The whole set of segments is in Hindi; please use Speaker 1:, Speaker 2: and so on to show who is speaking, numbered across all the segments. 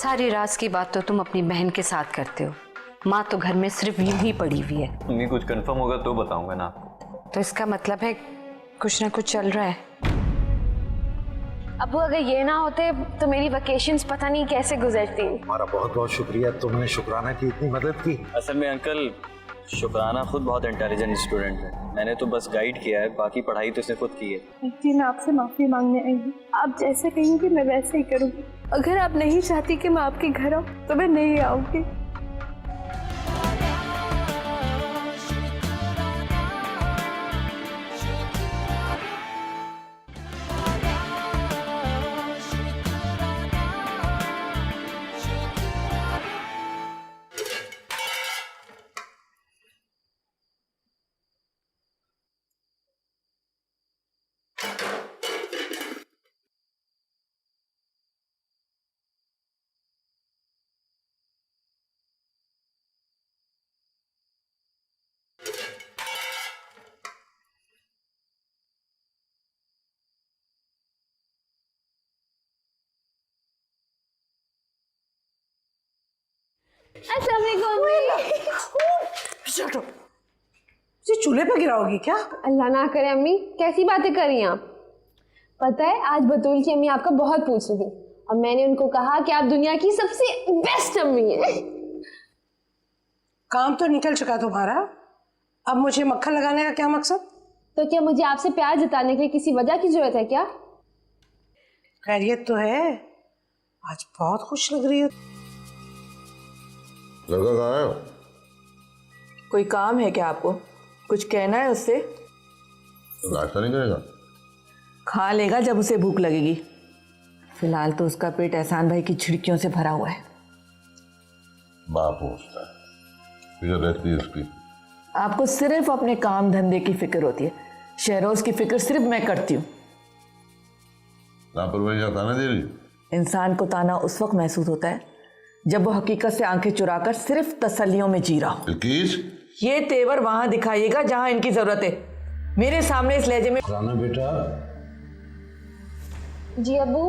Speaker 1: सारी राज की बात तो तुम अपनी बहन के साथ करते हो, माँ तो घर में सिर्फ यूं ही पड़ी हुई है।
Speaker 2: मम्मी कुछ कंफर्म होगा तो बताऊंगा ना आपको।
Speaker 1: तो इसका मतलब है कुछ ना कुछ चल रहा है।
Speaker 3: अबू अगर ये ना होते तो मेरी वेकेशंस पता नहीं कैसे गुजरती।
Speaker 4: हमारा बहुत बहुत शुक्रिया, तुमने शुक्राना की इतनी मदद की।
Speaker 2: असल में अंकल शुक्राना खुद बहुत इंटेलिजेंट स्टूडेंट है, मैंने तो बस गाइड किया है, बाकी पढ़ाई तो उसने खुद की है।
Speaker 3: जी मैं आपसे माफी मांगने आई हूँ, आप जैसे कहेंगी मैं वैसे ही करूँगी। अगर आप नहीं चाहती कि मैं आपके घर आऊँ तो मैं नहीं आऊँगी।
Speaker 5: मुझे चूल्हे पे गिराओगी क्या?
Speaker 3: अल्लाह ना करे अम्मी, कैसी बातें कर रही हैं आप? पता है आज बतूल की अम्मी आपका बहुत पूछ रही थी और मैंने उनको कहा कि आप दुनिया की सबसे बेस्ट अम्मी हैं।
Speaker 5: काम तो निकल चुका तुम्हारा, अब मुझे मक्खन लगाने का क्या मकसद?
Speaker 3: तो क्या मुझे आपसे प्यार जताने के लिए किसी वजह की जरूरत है क्या?
Speaker 5: खैरियत तो है, आज बहुत खुश लग रही हो।
Speaker 6: लड़का कहाँ है?
Speaker 7: कोई काम है क्या आपको? कुछ कहना है उससे?
Speaker 6: नाश्ता नहीं करेगा?
Speaker 7: खा लेगा जब उसे भूख लगेगी। फिलहाल तो उसका पेट एहसान भाई की छिड़कियों से भरा हुआ है।
Speaker 6: बाप पूछता है, फिक्र रहती है उसकी।
Speaker 7: आपको सिर्फ अपने काम धंधे की फिक्र होती है, शहरोज की फिक्र सिर्फ मैं करती हूँ।
Speaker 6: लापरवाही का ताना दे रही?
Speaker 7: इंसान को ताना उस वक्त महसूस होता है जब वो हकीकत से आंखें चुराकर सिर्फ तसल्लियों में जी रहा हो। ये तेवर वहां दिखाइएगा जहां इनकी जरूरत है, मेरे सामने इस लहजे में।
Speaker 4: राना बेटा।
Speaker 3: जी अबू।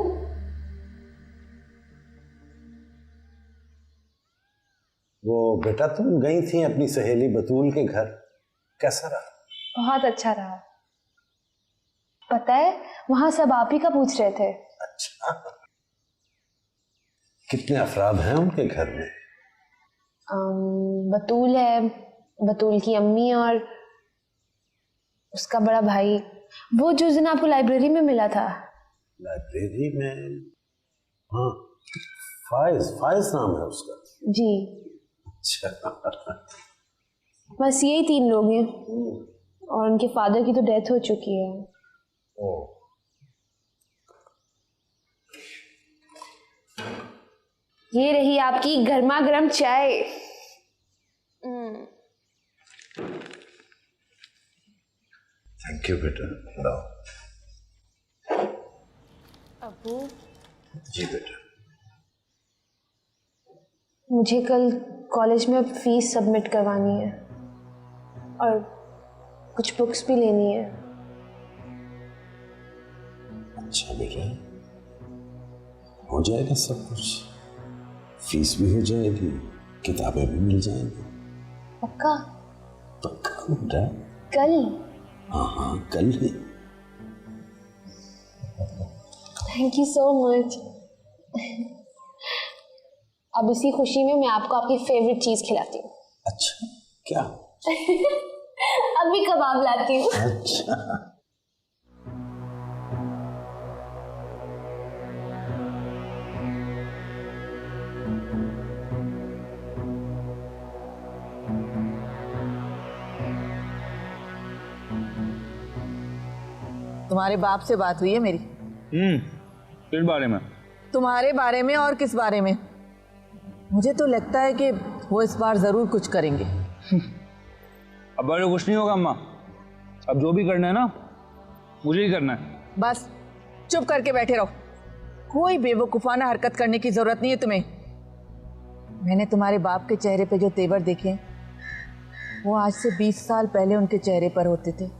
Speaker 4: वो बेटा तुम गई थी अपनी सहेली बतूल के घर, कैसा रहा?
Speaker 3: बहुत अच्छा रहा। पता है वहां सब आप ही का पूछ रहे थे।
Speaker 4: अच्छा, कितने अफराद हैं उनके घर में?
Speaker 3: बतूल है, बतूल की अम्मी और उसका बड़ा भाई, वो जो दिन आपको लाइब्रेरी में मिला था।
Speaker 4: लाइब्रेरी में? हाँ, फाइज, फाइज नाम है उसका।
Speaker 3: जी।
Speaker 4: अच्छा।
Speaker 3: बस यही 3 लोग हैं और उनके फादर की तो डेथ हो चुकी है।
Speaker 4: ओ।
Speaker 3: ये रही आपकी गर्मा गर्म चाय।
Speaker 4: थैंक यू बेटा। लाओ।
Speaker 3: अबू।
Speaker 4: जी बेटा।
Speaker 3: मुझे कल कॉलेज में फीस सबमिट करवानी है और कुछ बुक्स भी लेनी है।
Speaker 4: अच्छा बेटा, हो जाएगा सब कुछ, फीस भी हो जाएगी, किताबें भी मिल जाएंगी।
Speaker 3: पक्का?
Speaker 4: पक्का बेटा।
Speaker 3: कल?
Speaker 4: हाँ हाँ कल ही।
Speaker 3: Thank you so much. अब इसी खुशी में मैं आपको आपकी फेवरेट चीज खिलाती हूँ।
Speaker 4: अच्छा, क्या?
Speaker 3: अभी कबाब लाती हूँ।
Speaker 4: अच्छा।
Speaker 7: तुम्हारे बाप से बात हुई है मेरी?
Speaker 2: किस बारे में?
Speaker 7: तुम्हारे बारे में और किस बारे में? मुझे तो लगता है कि वो इस बार जरूर कुछ करेंगे।
Speaker 2: अब बड़े कुछ नहीं होगा अम्मा, अब जो भी करना है ना मुझे ही करना है।
Speaker 7: बस चुप करके बैठे रहो, कोई बेवकूफाना हरकत करने की जरूरत नहीं है तुम्हें। मैंने तुम्हारे बाप के चेहरे पे जो तेवर देखे वो आज से 20 साल पहले उनके चेहरे पर होते थे।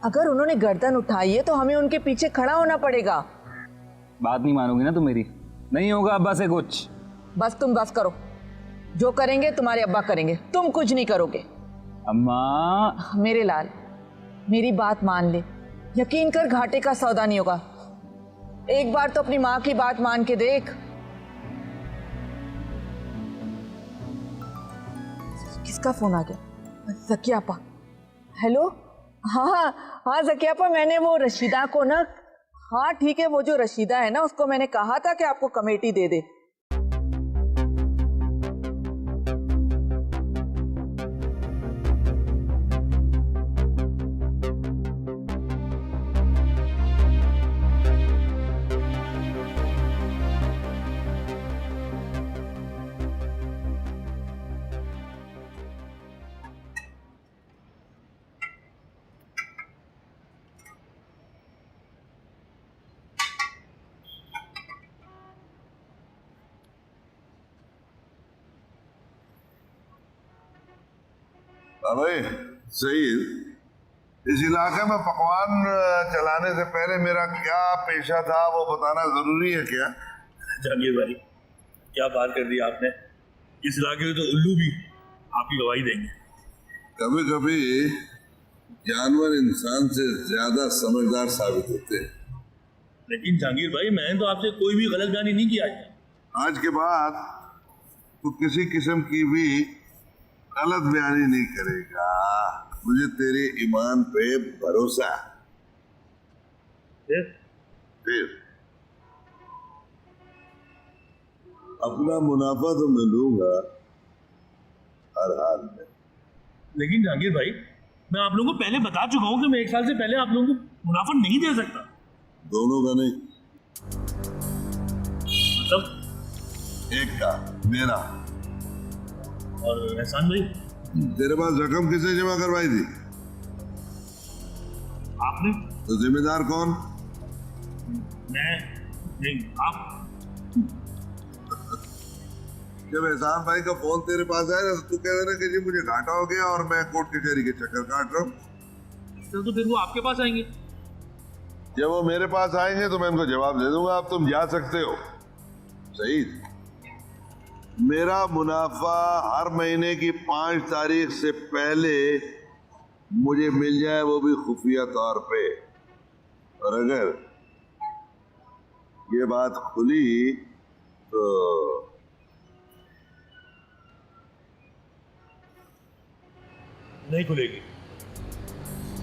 Speaker 7: अगर उन्होंने गर्दन उठाई है तो हमें उनके पीछे खड़ा होना पड़ेगा।
Speaker 2: बात नहीं मानोगी ना तुम मेरी? नहीं होगा अब्बा से कुछ।
Speaker 7: बस तुम बस करो, जो करेंगे तुम्हारे अब्बा करेंगे, तुम कुछ नहीं करोगे।
Speaker 2: अम्मा
Speaker 7: मेरे लाल, मेरी बात मान ले, यकीन कर घाटे का सौदा नहीं होगा। एक बार तो अपनी माँ की बात मान के देख। किसका फोन आ गया? ज़कियापा। हेलो, हाँ हाँ ज़कियापा, मैंने वो रशीदा को ना, हाँ ठीक है, वो जो रशीदा है ना, उसको मैंने कहा था कि आपको कमेटी दे दे।
Speaker 6: भाई सही है। इस इलाके में पकवान चलाने से पहले मेरा क्या पेशा था वो बताना जरूरी है क्या?
Speaker 8: जहांगीर भाई, क्या बात कर दी आपने। इस इलाके में तो उल्लू भी आपकी गवाही देंगे।
Speaker 6: कभी कभी जानवर इंसान से ज्यादा समझदार साबित होते हैं।
Speaker 8: लेकिन जहांगीर भाई, मैंने तो आपसे कोई भी गलत बयानी नहीं किया है।
Speaker 6: आज के बाद तू किसी किस्म की भी गलत बयानी नहीं करेगा। मुझे तेरे ईमान पे भरोसा है। फिर अपना मुनाफा तो मैं लूंगा हर हाल में।
Speaker 8: लेकिन जहांगीर भाई, मैं आप लोगों को पहले बता चुका हूँ कि मैं 1 साल से पहले आप लोगों को मुनाफा नहीं दे सकता।
Speaker 6: दोनों का नहीं,
Speaker 8: मतलब
Speaker 6: एक का, मेरा।
Speaker 8: और एहसान भाई,
Speaker 6: तेरे पास रकम किसने जमा करवाई थी?
Speaker 8: आपने?
Speaker 6: तो जिम्मेदार कौन?
Speaker 8: मैं नहीं, आप।
Speaker 6: जब एहसान भाई का फोन तेरे पास आया तो तू कह देना कि जी मुझे घाटा हो गया और मैं कोर्ट कचहरी के चक्कर काट रहा हूँ।
Speaker 8: तो फिर वो आपके पास आएंगे।
Speaker 6: जब वो मेरे पास आएंगे तो मैं उनको जवाब दे दूंगा। अब तुम जा सकते हो। सही, मेरा मुनाफा हर महीने की 5 तारीख से पहले मुझे मिल जाए, वो भी खुफिया तौर पे। और अगर ये बात खुली तो
Speaker 8: नहीं खुलेगी,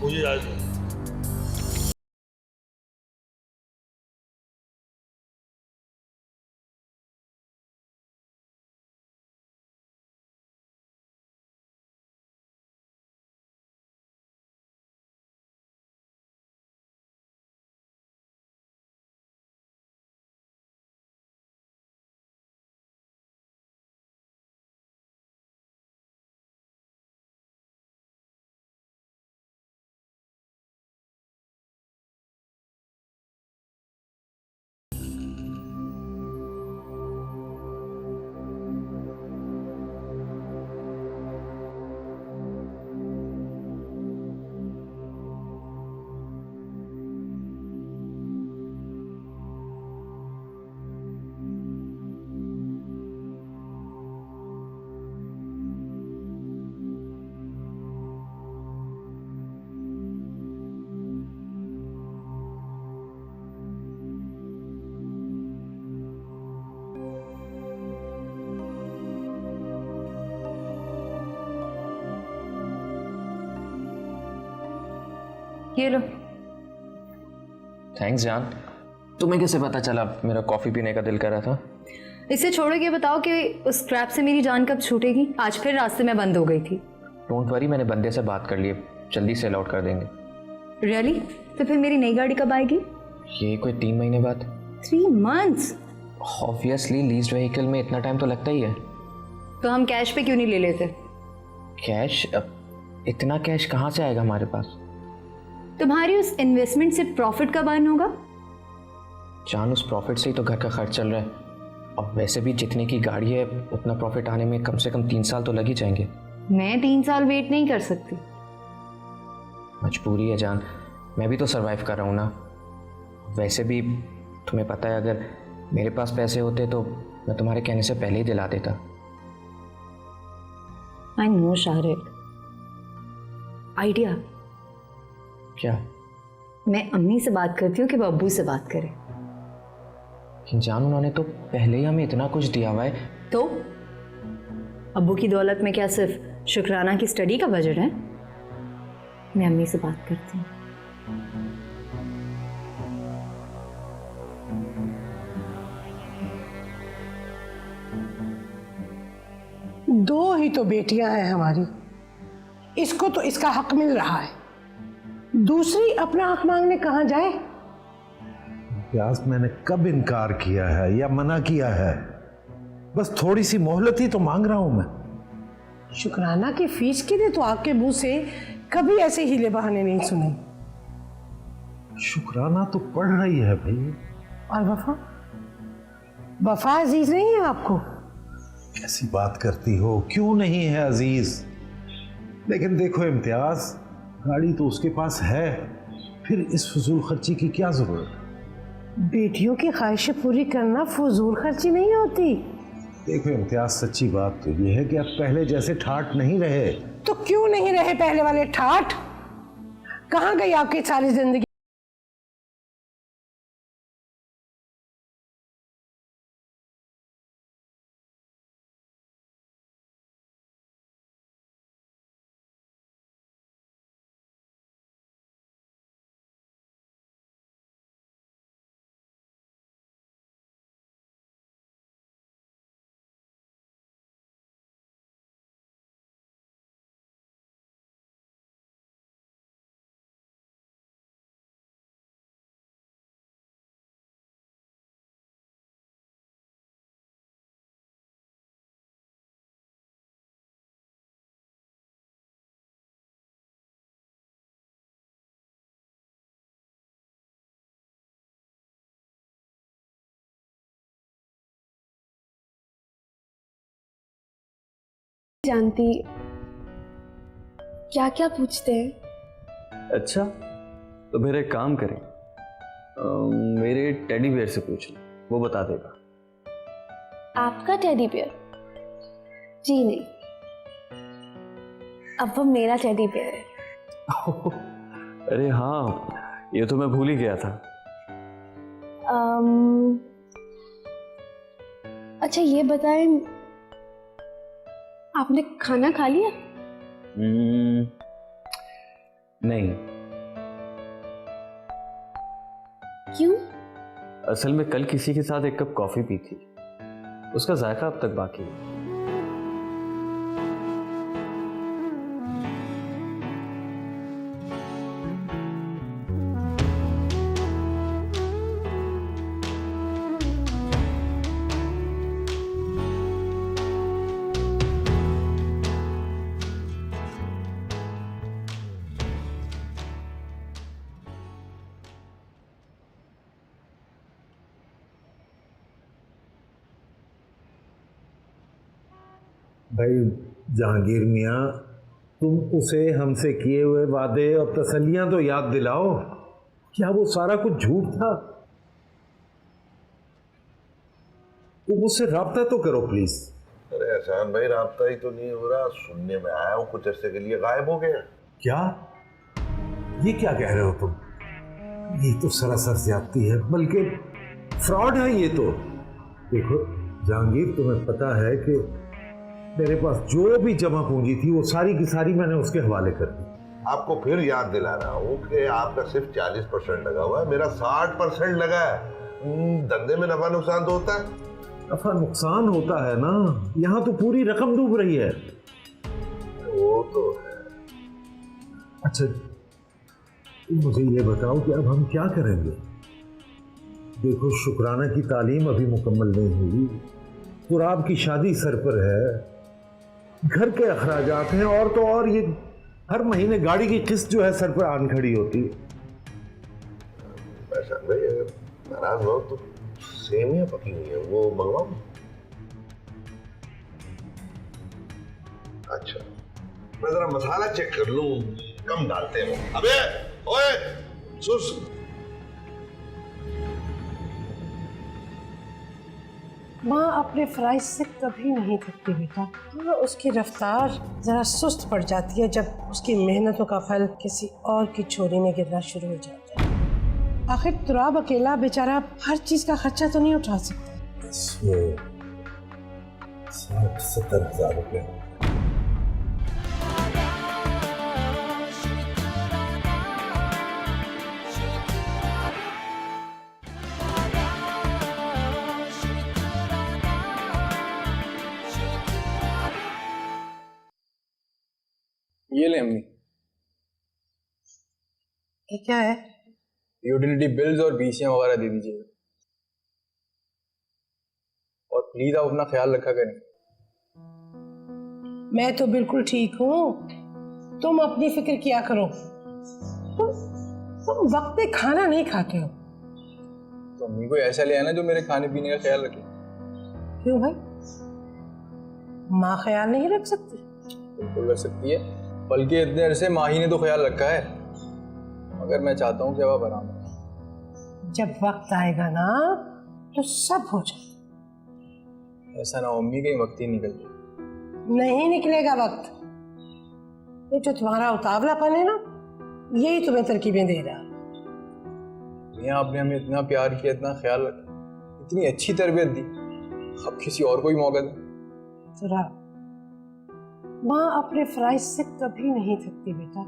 Speaker 8: मुझे याद है।
Speaker 1: ये लो।
Speaker 9: थैंक्स जान। तुम्हें कैसे पता चला मेरा कॉफ़ी पीने का दिल कर रहा था?
Speaker 1: इसे छोड़ो, ये बताओ कि उस ट्रैप से मेरी जान कब छूटेगी? आज फिर रास्ते में बंद हो गई थी।
Speaker 9: डोंट वरी, मैंने बंदे से बात कर ली, जल्दी सेल आउट कर देंगे।
Speaker 1: रियली? तो फिर मेरी नई गाड़ी कब आएगी?
Speaker 9: ये कोई 3 महीने बाद।
Speaker 1: 3 months?
Speaker 9: ऑब्वियसली लीज्ड व्हीकल में इतना टाइम तो लगता ही है।
Speaker 1: तो हम कैश पे क्यों नहीं ले लेते?
Speaker 9: कैश? इतना कैश कहाँ से आएगा हमारे पास?
Speaker 1: तुम्हारी उस इन्वेस्टमेंट से प्रॉफिट कब अर्न होगा?
Speaker 9: जान, उस प्रॉफिट से ही तो घर का खर्च चल रहा है। अब वैसे भी जितने की गाड़ी है उतना प्रॉफिट आने में कम से कम 3 साल तो लग ही जाएंगे।
Speaker 1: मैं 3 साल वेट नहीं कर सकती।
Speaker 9: मजबूरी है जान, मैं भी तो सरवाइव कर रहा हूँ ना। वैसे भी तुम्हें पता है, अगर मेरे पास पैसे होते तो मैं तुम्हारे कहने से पहले ही दिला देता।
Speaker 1: I know शाहरिक। आइडिया
Speaker 9: क्या?
Speaker 1: मैं अम्मी से बात करती हूँ कि वो अब्बू से बात करे।
Speaker 9: जान, उन्होंने तो पहले ही हमें इतना कुछ दिया हुआ है।
Speaker 1: तो अब्बू की दौलत में क्या सिर्फ शुक्राना की स्टडी का बजट है? मैं अम्मी से बात करती हूँ।
Speaker 5: दो ही तो बेटियां हैं हमारी, इसको तो इसका हक मिल रहा है, दूसरी अपना हक मांगने कहाँ जाए?
Speaker 4: व्यास, मैंने कब इनकार किया है या मना किया है? बस थोड़ी सी मोहलत ही तो मांग रहा हूं मैं।
Speaker 5: शुक्राना की फीस के लिए तो आपके मुंह से कभी ऐसे हीले बहाने नहीं सुने।
Speaker 4: शुक्राना तो पढ़ रही है भाई।
Speaker 5: और वफा? वफा अजीज नहीं है आपको?
Speaker 4: कैसी बात करती हो, क्यों नहीं है अजीज? लेकिन देखो इम्तियाज, गाड़ी तो उसके पास है, फिर इस फजूल खर्ची की क्या जरूरत?
Speaker 5: बेटियों की ख्वाहिशें पूरी करना फजूल खर्ची नहीं होती।
Speaker 4: देखो इम्तियाज, सच्ची बात तो ये है कि अब पहले जैसे ठाठ नहीं रहे।
Speaker 5: तो क्यों नहीं रहे पहले वाले ठाठ? कहाँ गई आपकी सारी जिंदगी?
Speaker 3: जानती क्या क्या पूछते हैं।
Speaker 2: अच्छा, तो मेरे एक काम करें, मेरे टेडी बियर से पूछ लो, वो बता देगा।
Speaker 3: आपका टेडी बियर? जी नहीं, अब वो मेरा टेडी बियर है।
Speaker 2: अरे हाँ, ये तो मैं भूल ही गया था।
Speaker 3: अच्छा ये बताएं, आपने खाना खा लिया?
Speaker 2: नहीं।
Speaker 3: क्यों?
Speaker 2: असल में कल किसी के साथ एक कप कॉफी पी थी, उसका जायका अब तक बाकी है।
Speaker 4: भाई जहांगीर मियाँ, तुम उसे हमसे किए हुए वादे और तसल्लियां तो याद दिलाओ। क्या वो सारा कुछ झूठ था? तुम मुझसे राब्ता तो करो प्लीज।
Speaker 6: अरे एहसान भाई, राब्ता ही तो नहीं हो रहा। सुनने में आया हूँ कुछ अरसे के लिए गायब हो गया।
Speaker 4: क्या? ये क्या कह रहे हो तुम? ये तो सरासर ज्यादती है, बल्कि फ्रॉड है ये तो। देखो जहांगीर, तुम्हें पता है कि मेरे पास जो भी जमा पूंजी थी वो सारी की सारी मैंने उसके हवाले कर दी।
Speaker 6: आपको फिर याद दिला रहा हूँ कि आपका सिर्फ 40% लगा हुआ है, मेरा 60% लगा है। धंधे में नफा नुकसान तो होता है।
Speaker 4: नफा नुकसान होता है ना, यहाँ तो पूरी रकम डूब रही है।
Speaker 6: वो तो है।
Speaker 4: अच्छा मुझे ये बताओ कि अब हम क्या करेंगे? देखो शुक्राना की तालीम अभी मुकम्मल नहीं हुई, कुराब की शादी सर पर है, घर के अखराजात हैं, और तो और ये हर महीने गाड़ी की किस्त जो है सर पर आन खड़ी होती है।
Speaker 6: भाई अगर नाराज हो तो सेमियां पकी हुई है, वो मंगवाओ। अच्छा मैं जरा मसाला चेक कर लूं, कम डालते हो। अबे ओए सुस,
Speaker 5: अपने फ्राइज से कभी नहीं थकती बेटा। हाँ, उसकी रफ्तार जरा सुस्त पड़ जाती है जब उसकी मेहनतों का फल किसी और की झोली में गिरना शुरू हो जाता है। आखिर तुराब अकेला बेचारा हर चीज का खर्चा तो नहीं उठा सकता।
Speaker 4: इसमें 60-70 हजार रुपये।
Speaker 10: ये ले अम्मी,
Speaker 5: ये क्या है?
Speaker 10: यूटिलिटी बिल्स और बीसियां वगैरह दे दीजिएगा। और प्लीज आप अपना ख्याल रखा करें।
Speaker 5: मैं तो बिल्कुल ठीक हूँ, तुम अपनी फिक्र किया करो। तुम वक्त पे खाना नहीं खाते हो।
Speaker 10: तो अम्मी को ऐसा ले आना जो मेरे खाने पीने का ख्याल रखे।
Speaker 5: क्यों भाई, माँ ख्याल नहीं रख सकती?
Speaker 10: बिल्कुल रख सकती है, बल्कि इतने अरसे माँ ही ने तो ख्याल रखा है, मगर मैं चाहता हूँ कि अब आराम करें।
Speaker 5: जब वक्त आएगा ना तो सब हो जाए।
Speaker 10: ऐसा ना हो अम्मी, कहीं वक्त ही निकल जाए।
Speaker 5: नहीं निकलेगा वक्त। ये जो तुम्हारा उतावलापन है ना, यही तुम्हें तरकीबें दे रहा।
Speaker 10: मियाँ, आपने हमें इतना प्यार किया, इतना ख्याल रखा, इतनी अच्छी तरबियत दी, अब किसी और को ही मौका दें।
Speaker 5: जरा माँ अपने फ्राइज से कभी नहीं थकती बेटा।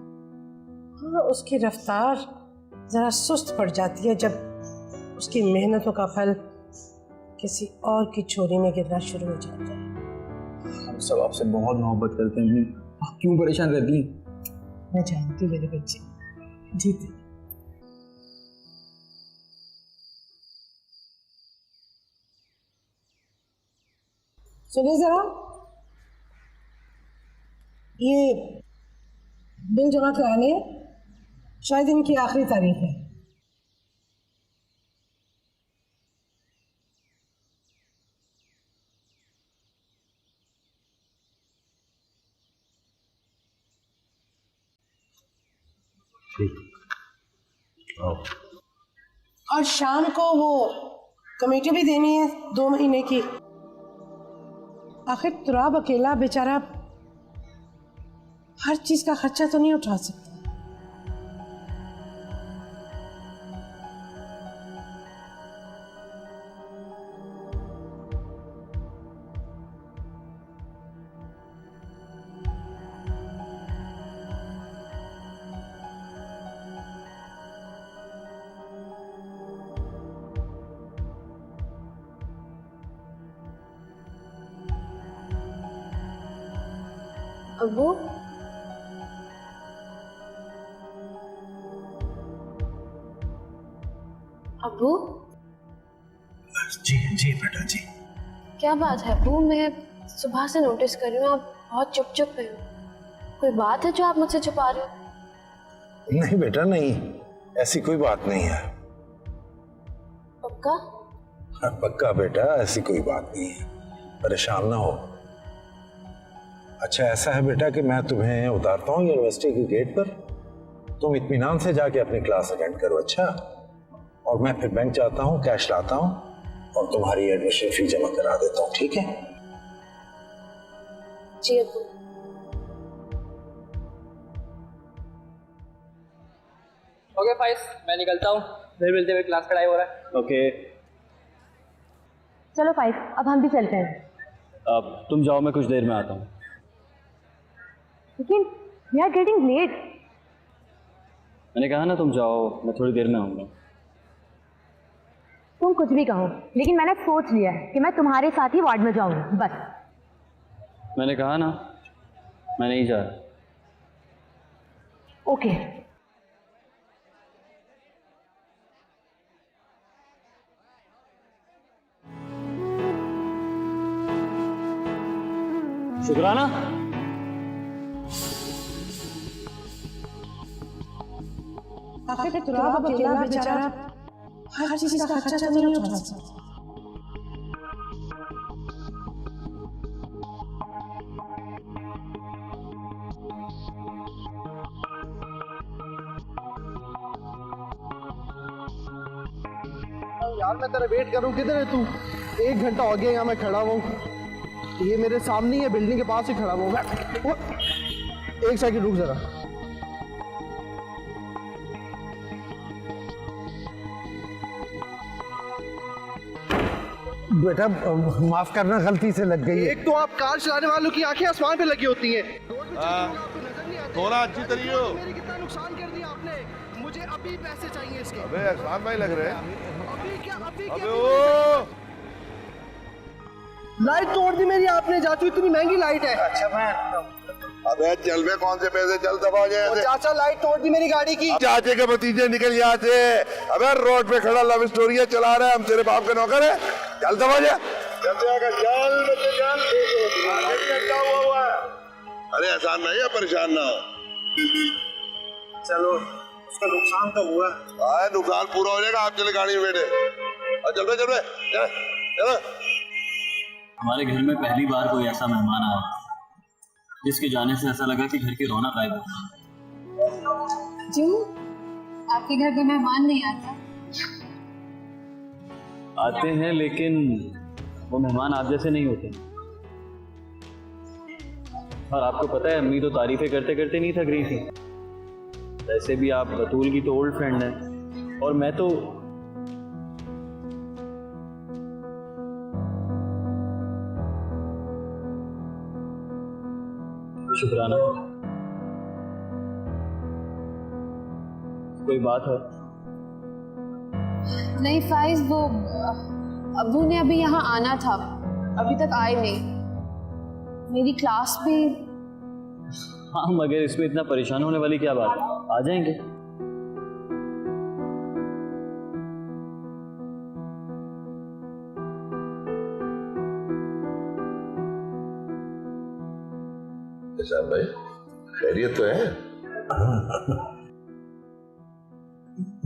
Speaker 5: हाँ, उसकी रफ्तार जरा सुस्त पड़ जाती है जब उसकी मेहनतों का फल किसी और की झोली में गिरना शुरू हो जाता है।
Speaker 10: हम सब आपसे बहुत मोहब्बत करते हैं, आप क्यों परेशान रहती हैं?
Speaker 5: मैं जानती हूँ मेरे बच्चे जीते। सुनिए जरा, ये बिल जमा कराने शायद इनकी आखिरी तारीख है।
Speaker 4: ठीक, आओ।
Speaker 5: और शाम को वो कमेटी भी देनी है 2 महीने की। आखिर तुराब अकेला बेचारा हर चीज का खर्चा तो नहीं उठा सकता।
Speaker 3: अब्बू, अब्बू,
Speaker 4: जी जी बेटा जी।
Speaker 3: क्या बात है अब्बू? मैं सुबह से नोटिस कर रही हूँ आप बहुत चुप चुप पे हो। कोई बात है जो आप मुझसे छुपा रहे हो?
Speaker 4: नहीं बेटा नहीं, ऐसी कोई बात नहीं है।
Speaker 3: पक्का?
Speaker 4: हाँ, पक्का बेटा, ऐसी कोई बात नहीं है, परेशान ना हो। अच्छा ऐसा है बेटा कि मैं तुम्हें उतारता हूँ यूनिवर्सिटी के गेट पर, तुम इत्मीनान से जाके अपनी क्लास अटेंड करो। अच्छा, और मैं फिर बैंक जाता हूँ, कैश लाता हूँ और तुम्हारी एडमिशन फी जमा करा देता हूँ, ठीक है?
Speaker 3: जी अब्बू।
Speaker 11: ओके फाइज, मैं निकलता हूँ, फिर मिलते हुए, क्लास का टाइम हो रहा है।
Speaker 2: ओके,
Speaker 1: चलो फाइज, अब हम भी चलते हैं।
Speaker 2: अब तुम जाओ, मैं कुछ देर में आता हूँ।
Speaker 1: लेकिन वी आर गेटिंग लेट।
Speaker 2: मैंने कहा ना तुम जाओ, मैं थोड़ी देर में आऊँगा।
Speaker 1: तुम कुछ भी कहो, लेकिन मैंने सोच लिया है कि मैं तुम्हारे साथ ही वार्ड में जाऊंगी, बस।
Speaker 2: मैंने कहा ना, मैं नहीं जा रहा।
Speaker 1: ओके।
Speaker 2: शुक्राना,
Speaker 5: आखिर तुराब अकेला बेचारा हर चीज का खर्चा तो नहीं उठा सकता।
Speaker 10: यार मैं तेरा वेट करूं, किधर है तू?
Speaker 12: 1 घंटा हो गया यहाँ मैं खड़ा हूँ, ये मेरे सामने ही है, बिल्डिंग के पास ही खड़ा हूँ मैं। 1 सेकंड रुक जरा।
Speaker 4: बेटा माफ करना, गलती से लग गई है।
Speaker 12: एक तो आप कार चलाने वालों की आंखें आसमान पे लगी होती हैं।
Speaker 6: थोड़ा अच्छी तरीके हो।
Speaker 12: मेरी कितना नुकसान कर दिया आपने, मुझे अभी पैसे चाहिए इसके।
Speaker 6: अबे एहसान भाई लग रहे हैं।
Speaker 12: अभी क्या
Speaker 6: अबे ओ
Speaker 12: लाइट तोड़ दी मेरी आपने चाचू, इतनी महंगी लाइट है। अच्छा मैं
Speaker 6: अबे चल बे, कौन से पैसे, चल दबा हो जाए।
Speaker 12: चाचा लाइट तोड़ दी मेरी गाड़ी की।
Speaker 6: चाचे के भतीजे निकल यहाँ से। अबे रोड पे खड़ा लव स्टोरी चला रहा है, हम तेरे बाप के नौकर है। चल दबा जा, चल हुआ है। अरे एहसान भाई परेशान ना हो।
Speaker 12: चलो उसका नुकसान तो हुआ।
Speaker 6: नुकसान पूरा हो जाएगा, आप चले गाड़ी में बैठे। चल बे चल बे चल।
Speaker 2: हमारे घर में पहली बार कोई ऐसा मेहमान आया जिसके जाने से ऐसा लगा कि घर की रौनक गायब हो गई।
Speaker 3: क्यों? आपके घर पे मेहमान नहीं आता?
Speaker 2: आते हैं, लेकिन वो मेहमान आप जैसे नहीं होते। और आपको पता है, अम्मी तो तारीफें करते करते नहीं थक रही थी। वैसे भी आप बतूल की तो ओल्ड फ्रेंड हैं, और मैं तो शुक्राना। कोई बात है?
Speaker 3: नहीं फाइज, वो अब्बू ने अभी यहाँ आना था, अभी तक आए नहीं। मेरी क्लास भी।
Speaker 2: हाँ, मगर इसमें इतना परेशान होने वाली क्या बात है, आ जाएंगे।
Speaker 6: एहसान भाई खैरियत तो है?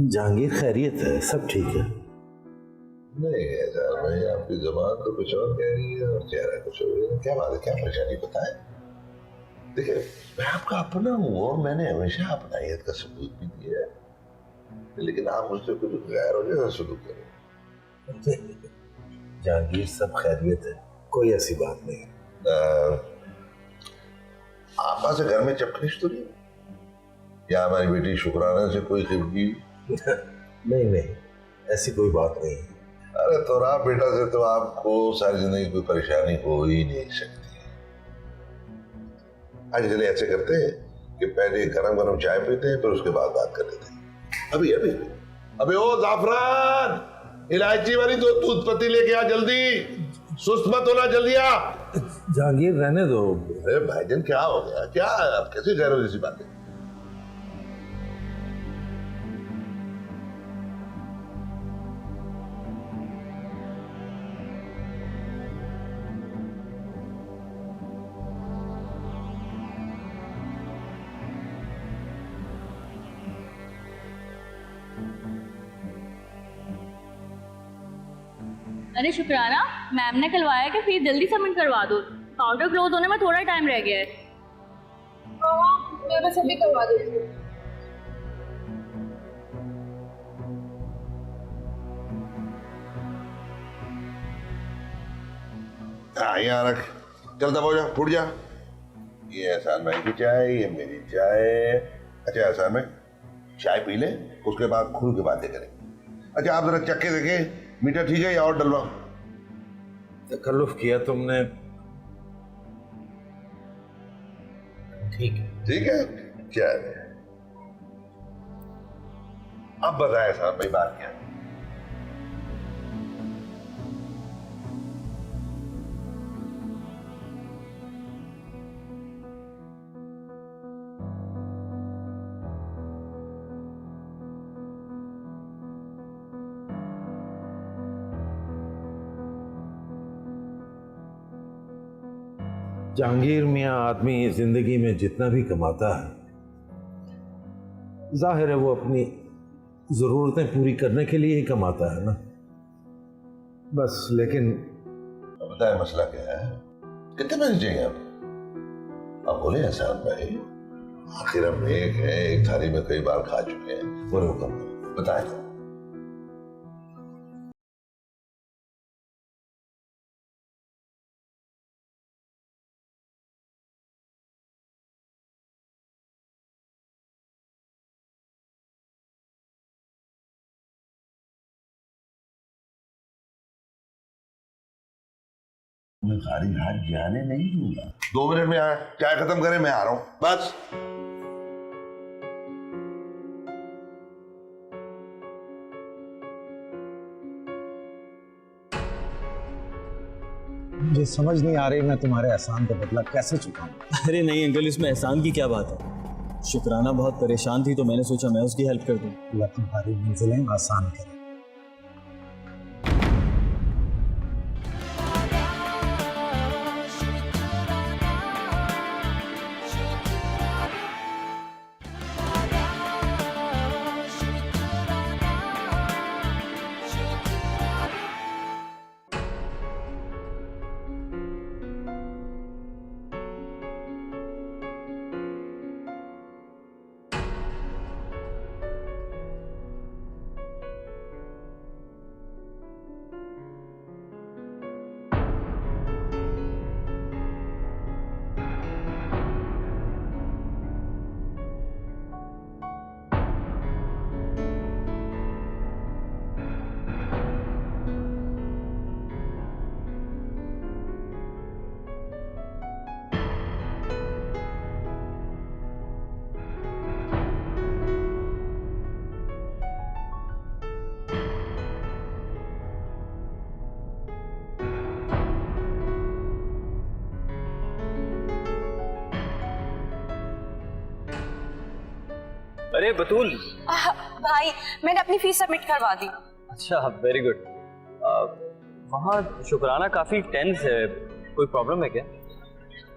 Speaker 4: जहांगीर खैरियत है, सब ठीक है।
Speaker 6: नहीं एहसान भाई, आपकी जुबान तो कुछ और कह रही है और चेहरा कुछ और है। क्या बात है, क्या परेशानी बताएं? देखिए मैं आपका अपना हूँ और मैंने हमेशा अपनायत का सबूत भी दिया है, लेकिन आप मुझसे कुछ गैर हो जैसा सलूक करें।
Speaker 4: जहांगीर सब खैरियत है, कोई ऐसी बात नहीं।
Speaker 6: आपा से घर में चपकनिश तो नहीं, या हमारी बेटी शुक्राना से कोई खिफगी?
Speaker 4: नहीं नहीं, ऐसी कोई बात नहीं।
Speaker 6: अरे तोरा बेटा से तो आपको सारी जिंदगी कोई परेशानी हो ही नहीं सकती। आज चलिए ऐसे करते हैं कि पहले गरम गरम चाय पीते हैं, फिर उसके बाद बात कर लेते हैं। अभी अभी अबे ओ जाफरान, इलायची वाली दो दूध पत्ती लेके आ जल्दी, सुस्त मत होना, जल्दी आ।
Speaker 4: जहांगीर रहने दो।
Speaker 6: अरे भाईजान क्या हो गया, क्या आप कैसे कह रहे हो जैसी बातें?
Speaker 13: अरे शुक्राना, मैम ने कहलवाया कि फीस जल्दी सबमिट करवा दो, काउंटर क्लोज होने में थोड़ा टाइम रह गया है।
Speaker 3: मैं बस अभी करवा देती हूँ।
Speaker 6: हाँ यहाँ रख, चल दबा जा, फूट जा। ये एहसान भाई की चाय, ये मेरी चाय। अच्छा एहसान भाई चाय पी ले, उसके बाद खुल के बातें करें। अच्छा आप जरा चक्के देखें, मीठा ठीक है या और डलवा?
Speaker 4: तकल्लुफ किया तुमने। ठीक है।
Speaker 6: ठीक है क्या है? अब बताए साहब भाई बात क्या?
Speaker 4: जहांगीर मियाँ आदमी जिंदगी में जितना भी कमाता है, जाहिर है वो अपनी जरूरतें पूरी करने के लिए ही कमाता है ना, बस। लेकिन
Speaker 6: बताए मसला क्या है? कितने पैसे चाहिए आप? आप बोले एहसान भाई, आखिर हम एक हैं, एक थाली में कई बार खा चुके हैं, बोले हुक्म बताए। मैं खाली हाथ जाने नहीं दूंगा। 2 मिनट में आया, चाय खत्म करें, मैं आ रहा हूं बस।
Speaker 4: मुझे समझ नहीं आ रही मैं तुम्हारे एहसान का बदला कैसे चुकाऊं।
Speaker 2: अरे नहीं अंकल, इसमें एहसान की क्या बात है। शुक्राना बहुत परेशान थी तो मैंने सोचा मैं उसकी हेल्प कर दूं।
Speaker 4: अल्लाह तुम्हारी मंजिलें आसान करे।
Speaker 2: अरे बतूल।
Speaker 14: भाई मैंने अपनी फीस सबमिट करवा दी।
Speaker 2: अच्छा वेरी गुड। वहाँ शुक्राना काफी टेंस है, कोई प्रॉब्लम है क्या?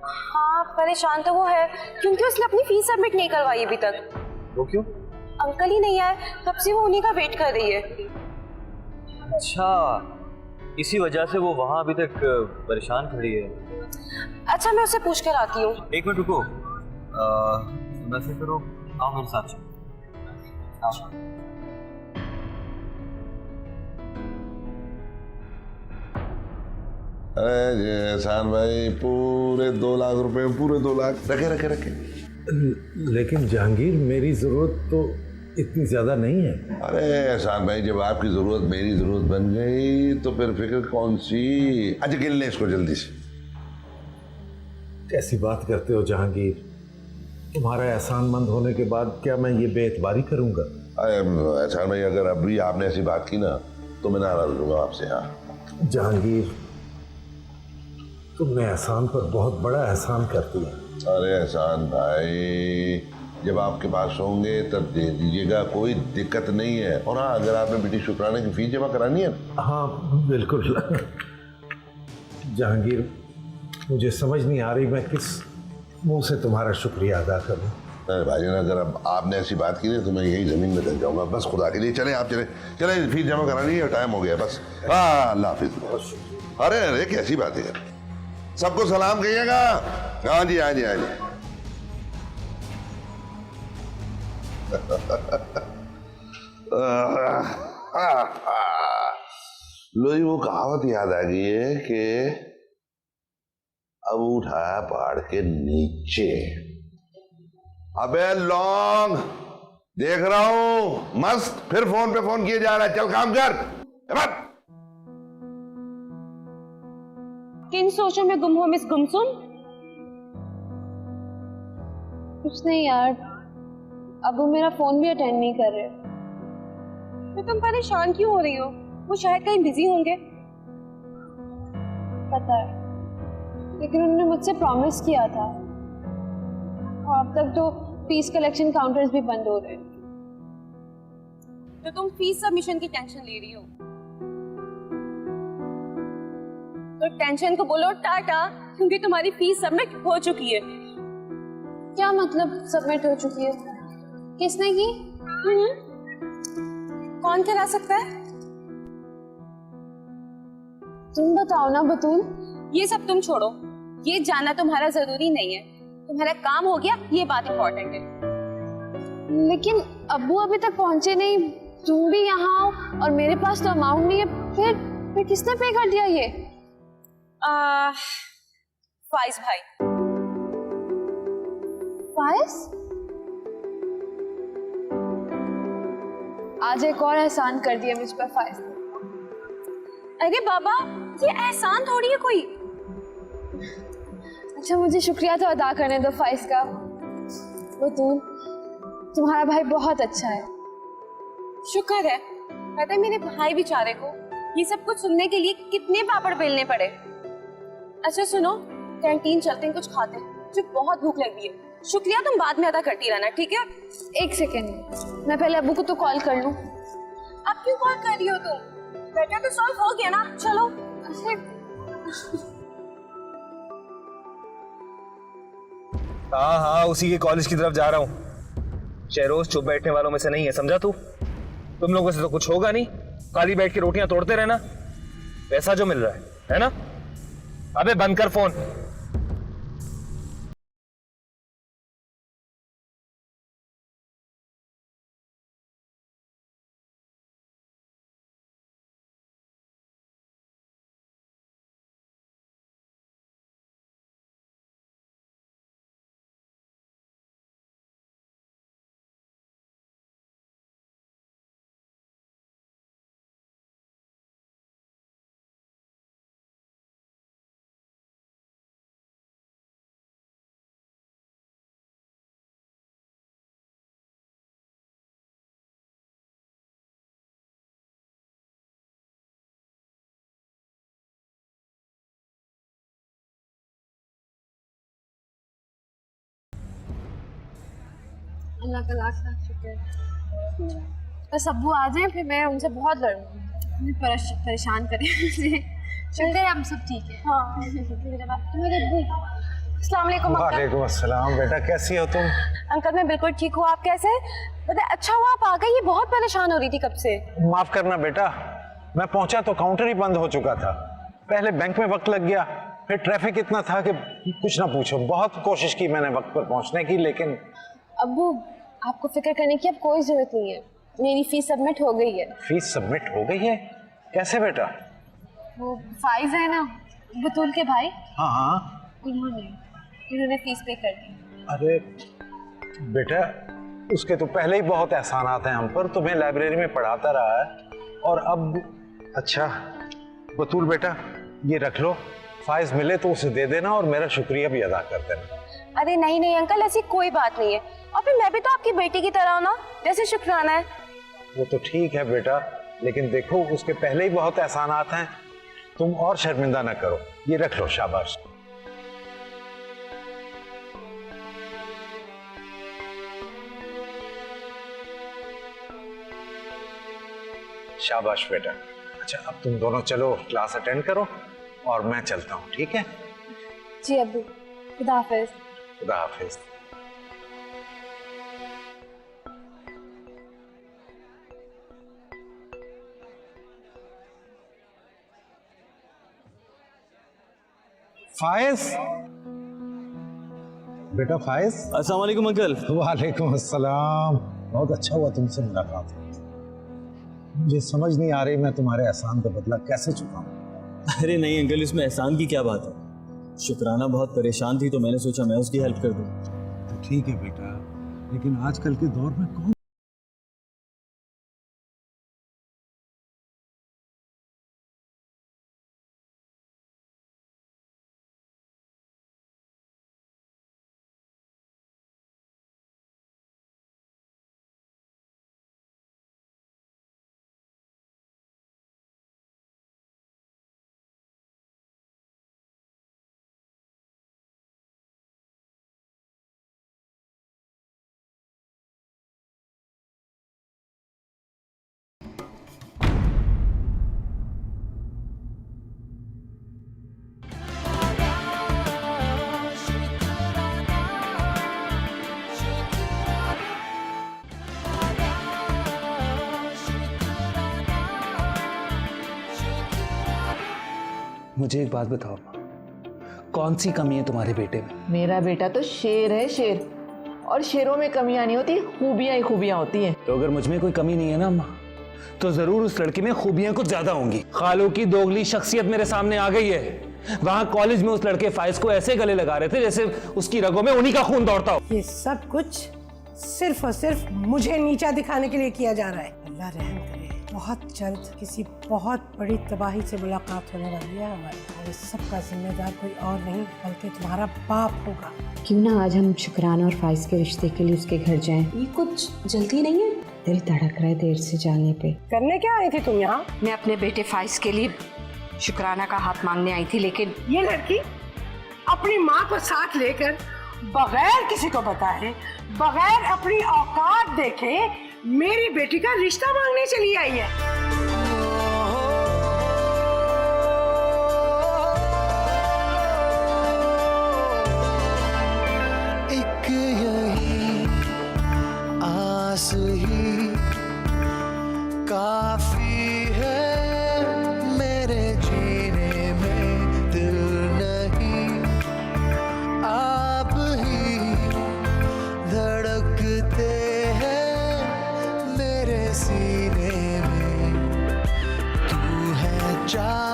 Speaker 14: हाँ परेशान तो वो है क्योंकि उसने अपनी फीस सबमिट नहीं करवाई अभी तक।
Speaker 2: वो क्यों?
Speaker 14: अंकल ही नहीं आए, तब से वो उन्हीं का वेट कर रही है।
Speaker 2: अच्छा इसी वजह से वो वहाँ अभी तक परेशान खड़ी है।
Speaker 14: अच्छा मैं उससे पूछ कर आती हूँ।
Speaker 2: 1 मिनट रुको। वैसे करो, आओ मेरे साथ चलो।
Speaker 6: अरे जी एहसान भाई, पूरे 2 लाख रुपए, पूरे 2 लाख रखे रखे रखे।
Speaker 4: लेकिन जहांगीर मेरी जरूरत तो इतनी ज्यादा नहीं है।
Speaker 6: अरे एहसान भाई, जब आपकी जरूरत मेरी जरूरत बन गई तो फिर फिक्र कौन सी। अच्छा गिन ले इसको जल्दी से।
Speaker 4: कैसी बात करते हो जहांगीर, तुम्हारा एहसानमंद होने के बाद क्या मैं ये बेइतबारी करूंगा?
Speaker 6: अरे एहसान भाई, अगर अभी आपने ऐसी बात की ना तो मैं नाराज होऊंगा आपसे। हाँ
Speaker 4: जहांगीर, तुमने एहसान पर बहुत बड़ा एहसान कर दिया।
Speaker 6: अरे एहसान भाई, जब आपके पास होंगे तब दे दीजिएगा, कोई दिक्कत नहीं है। और हाँ, अगर आपने बेटी शुक्राना की फीस जमा करानी है।
Speaker 4: हाँ बिल्कुल। जहांगीर, मुझे समझ नहीं आ रही मैं किस मुंह से तुम्हारा शुक्रिया अदा करूं।
Speaker 6: अरे भाईजान, अगर अब आपने ऐसी बात की नहीं तो मैं यही जमीन में डल जाऊंगा। बस खुदा के लिए चलें, आप चलें चलें, फीस जमा करानी है, टाइम हो गया बस। हाँ अल्लाह हाफिज। अरे अरे कैसी बात है, सबको सलाम कहिएगा। हाँ जी हाँ जी हाँ जी। लो जी, वो कहावत याद आ गई है कि अब उठाया पहाड़ के नीचे। अबे लौंग, देख रहा हूं मस्त फिर फोन पे फोन किए जा रहा है, चल काम कर।
Speaker 3: किन सोचों में गुम हो मिस गुमसुम? कुछ नहीं यार, अब वो मेरा फोन भी अटेंड नहीं कर रहे। तो तुम परेशान क्यों हो रही हो? वो शायद कहीं बिजी होंगे। पता है, लेकिन उन्होंने मुझसे प्रॉमिस किया था और अब तक तो फीस कलेक्शन काउंटर्स भी बंद हो रहे हैं। तो तुम फीस सबमिशन की टेंशन ले रही हो, तो टेंशन को बोलो टाटा, क्योंकि तुम्हारी फीस सबमिट हो चुकी है। क्या मतलब सबमिट हो चुकी है? किसने की? कौन करा सकता है? तुम बताओ ना बतूल। ये सब तुम छोड़ो, ये जानना तुम्हारा जरूरी नहीं है। तुम्हारा काम हो गया, ये बात इंपॉर्टेंट है। लेकिन अब्बू अभी तक पहुंचे नहीं, तुम भी यहाँ हो और मेरे पास तो अमाउंट नहीं है। फिर किसने पे कर दिया ये? फाइज भाई। फाइज? आज एक और एहसान कर दिया मुझ पर फाइज। अरे बाबा, ये एहसान थोड़ी है कोई। अच्छा मुझे शुक्रिया तो अदा करने दो फाइज का। बतूल, तुम्हारा भाई बहुत अच्छा है। शुक्र है, पता है मेरे भाई बेचारे को ये सब कुछ सुनने के लिए कितने पापड़ बेलने पड़े। अच्छा सुनो, कैंटीन चलते हैं, कुछ खाते हैं, मुझे बहुत भूख लगी है। शुक्रिया तुम बाद में अदा करती रहना, ठीक है? एक सेकेंड, मैं पहले अब्बू को तो कॉल कर लूं। अब क्यों कॉल कर रही हो तुम? बेटा तो सॉल्व हो गया ना, चलो।
Speaker 9: हाँ हाँ, उसी के कॉलेज की तरफ जा रहा हूँ। शहरोज चुप बैठने वालों में से नहीं है, समझा तू? तुम लोगों से तो कुछ होगा नहीं, खाली बैठ के रोटियां तोड़ते रहना, पैसा जो मिल रहा है ना? अबे बंद कर फोन।
Speaker 3: अल्लाह का लाख लाख शुक्र। बस अब्बू आ जाए फिर मैं उनसे बहुत लड़ूंगी, मुझे परेशान करें। चल गए हम, सब ठीक है। हाँ मेरे अब्बू। अस्सलाम वालेकुम अंकल।
Speaker 4: वालेकुम अस्सलाम। बेटा कैसी हो तुम?
Speaker 3: अंकल मैं बिल्कुल ठीक हूँ, आप कैसे? पता अच्छा हुआ आप आ गए, ये बहुत परेशान हो रही थी कब से।
Speaker 4: माफ करना बेटा, मैं पहुंचा तो काउंटर ही बंद हो चुका था। पहले बैंक में वक्त लग गया, फिर ट्रैफिक इतना था कि कुछ ना पूछो। बहुत कोशिश की मैंने वक्त पर पहुंचने की, लेकिन
Speaker 3: अब्बू आपको फिक्र करने की अब कोई जरूरत नहीं है, मेरी फीस सबमिट हो गई है।
Speaker 4: फीस सबमिट हो गई है? कैसे बेटा?
Speaker 3: वो फाइज है ना, बतूल के भाई,
Speaker 4: हाँ हाँ,
Speaker 3: उन्होंने फीस पे कर दी।
Speaker 4: अरे बेटा, उसके तो पहले ही बहुत एहसानात हैं हम पर, तुम्हें लाइब्रेरी में पढ़ाता रहा है और अब। अच्छा बतूल बेटा, ये रख लो, फाइज मिले तो उसे दे देना और मेरा शुक्रिया भी अदा कर देना।
Speaker 3: अरे नहीं नहीं अंकल, ऐसी कोई बात नहीं है, और फिर मैं भी तो आपकी बेटी की तरह हूं ना, जैसे शुक्राना है।
Speaker 4: वो तो ठीक है बेटा, लेकिन देखो उसके पहले ही बहुत एहसानात हैं, तुम और शर्मिंदा ना करो। ये रख लो, शाबाश। शाबाश बेटा। अच्छा अब तुम दोनों चलो क्लास अटेंड करो और मैं चलता हूँ, ठीक है?
Speaker 3: जी अब्बू, खुदा हाफिज।
Speaker 4: खुदा हाफिज। फायज, बेटा फायज।
Speaker 2: अस्सलाम वालेकुम अंकल।
Speaker 4: वालेकुम अस्सलाम। बहुत अच्छा हुआ तुमसे मुलाकात। मुझे समझ नहीं आ रही मैं तुम्हारे एहसान का बदला कैसे चुकाऊं।
Speaker 2: अरे नहीं अंकल, इसमें एहसान की क्या बात है। शुक्राना बहुत परेशान थी तो मैंने सोचा मैं उसकी हेल्प कर दूं।
Speaker 4: तो ठीक है बेटा, लेकिन आजकल के दौर में कौन
Speaker 9: मुझे एक बात बताओ, कौन सी कमी है तुम्हारे बेटे में?
Speaker 7: मेरा बेटा तो शेर है, शेर, और शेरों में कमियां नहीं होती, खूबियां ही खूबियां होती हैं।
Speaker 9: तो अगर मुझ में कोई कमी नहीं है ना अम्मा, तो जरूर उस लड़के में खूबियां कुछ ज्यादा होंगी। खालों की दोगली शख्सियत मेरे सामने आ गई है। वहां कॉलेज में उस लड़के फाइज को ऐसे गले लगा रहे थे जैसे उसकी रगों में उन्हीं का खून दौड़ता हो।
Speaker 5: ये सब कुछ सिर्फ और सिर्फ मुझे नीचा दिखाने के लिए किया जा रहा है। अल्लाह रहम करे। बहुत जल्द किसी बहुत बड़ी तबाही से मुलाकात होने वाली है हमारी, और इस सब का जिम्मेदार कोई और नहीं बल्कि तुम्हारा बाप होगा।
Speaker 1: क्यों ना आज हम शुक्राना और फाइज के रिश्ते के लिए उसके घर जाएं?
Speaker 14: ये कुछ जल्दी नहीं है?
Speaker 1: दिल धड़क रहा है देर से जाने पे।
Speaker 5: करने क्या आई थी तुम यहाँ?
Speaker 14: मैं अपने बेटे फाइज के लिए शुक्राना का हाथ मांगने आई थी, लेकिन
Speaker 5: ये लड़की अपनी माँ को साथ लेकर बगैर किसी को बताए, बगैर अपनी औकात देखे मेरी बेटी का रिश्ता मांगने चली आई है।
Speaker 12: एक यही आस ही काफी है मेरे जीने में, दिल नहीं आप ही धड़कते हैं मेरे सीने में, तू है चाह